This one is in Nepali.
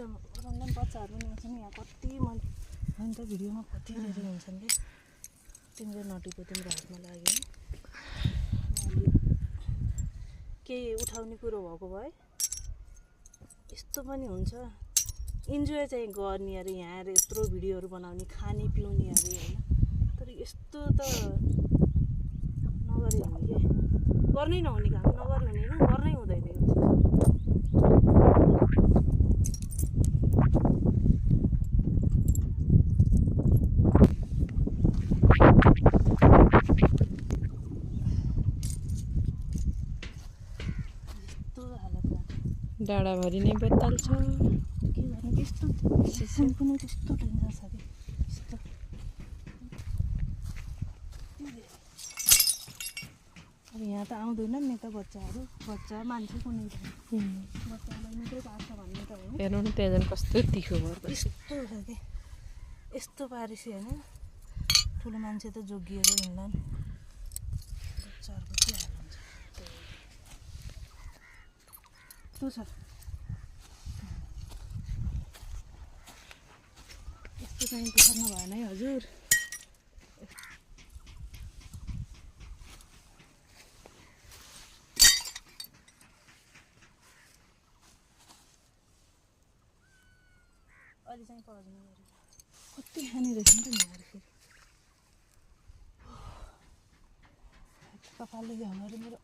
एकदम रन्डन बच्चाहरू पनि आउँछन् यहाँ कति मैले होइन त भिडियोमा कति धेरै हुन्छन् कि तिम्रो नटीको तिम्रो हातमा लाग्यो केही उठाउने कुरो भएको भए यस्तो पनि हुन्छ इन्जोय चाहिँ गर्ने अरे यहाँ आएर यत्रो भिडियोहरू बनाउने खाने पिउने अरे होइन तर यस्तो त नगरे हुने के गर्नै नहुने काम नगरे हुने होइन गर्नै हुँदैन यो डाँडाभरि नै बत्तल छ के गर्नु त्यस्तो सिस्टम पनि त्यस्तो डेन्जर छ कि त्यस्तो अब यहाँ त आउँदैन नि त बच्चा मान्छे कुनै छैन बच्चालाई मात्रै पार्छ भन्ने त होइन हेर्नु न त्यहाँ झन् कस्तो तिखो भयो यस्तो छ कि यस्तो पारेपछि होइन ठुलो मान्छे त जोगिएर हिँड्लान् बच्चाहरूको के हाल हुन्छ त्यो छ यस्तो चाहिँ देखाउनु भएन है हजुर अहिले चाहिँ पाउँदैन कति खाने रहेछ नि त यहाँ फेरि कपालले झ्याउनु मेरो